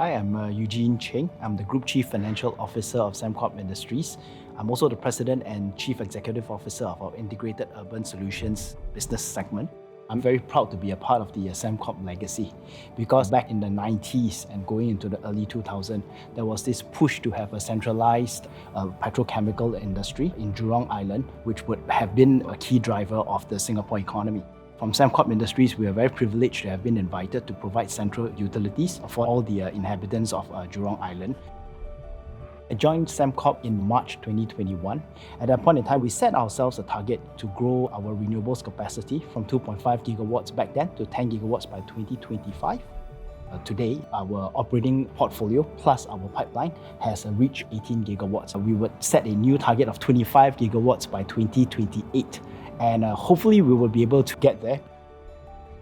Hi, I'm Eugene Cheng. I'm the Group Chief Financial Officer of Sembcorp Industries. I'm also the President and Chief Executive Officer of our Integrated Urban Solutions business segment. I'm very proud to be a part of the Sembcorp legacy because back in the 90s and going into the early 2000s, there was this push to have a centralized petrochemical industry in Jurong Island, which would have been a key driver of the Singapore economy. From Sembcorp Industries, we are very privileged to have been invited to provide central utilities for all the inhabitants of Jurong Island. I joined Sembcorp in March 2021. At that point in time, we set ourselves a target to grow our renewables capacity from 2.5 gigawatts back then to 10 gigawatts by 2025. Today, our operating portfolio plus our pipeline has reached 18 gigawatts. We would set a new target of 25 gigawatts by 2028. And hopefully we will be able to get there.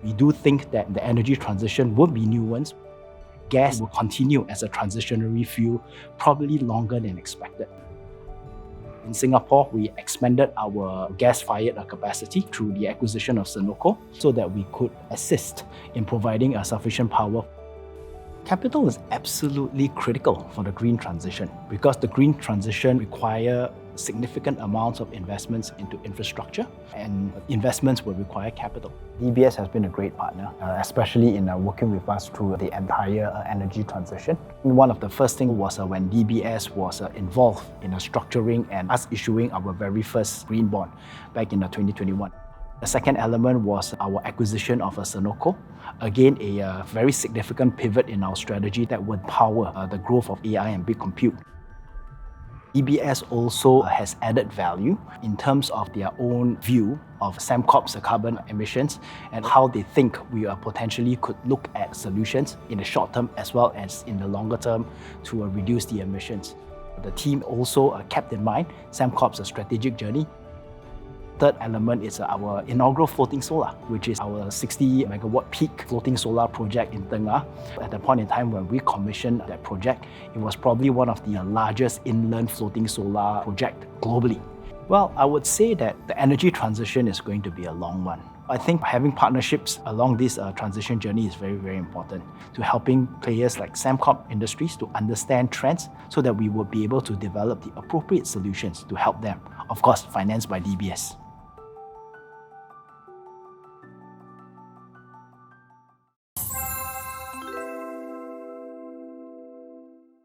We do think that the energy transition will be nuanced. Gas will continue as a transitionary fuel, probably longer than expected. In Singapore, we expanded our gas-fired capacity through the acquisition of Sembcorp so that we could assist in providing sufficient power. Capital is absolutely critical for the green transition because the green transition requires significant amounts of investments into infrastructure, and investments will require capital. DBS has been a great partner, especially in working with us through the entire energy transition. One of the first things was when DBS was involved in structuring and us issuing our very first green bond back in 2021. The second element was our acquisition of Sembcorp. Again, a very significant pivot in our strategy that would power the growth of AI and big compute. DBS also has added value in terms of their own view of Sembcorp's carbon emissions and how they think we potentially could look at solutions in the short term as well as in the longer term to reduce the emissions. The team also kept in mind Sembcorp's strategic journey. Third element is our inaugural floating solar, which is our 60 megawatt peak floating solar project in Tengah. At the point in time when we commissioned that project, it was probably one of the largest inland floating solar projects globally. Well, I would say that the energy transition is going to be a long one. I think having partnerships along this transition journey is very, very important to helping players like Sembcorp Industries to understand trends so that we will be able to develop the appropriate solutions to help them, of course, financed by DBS.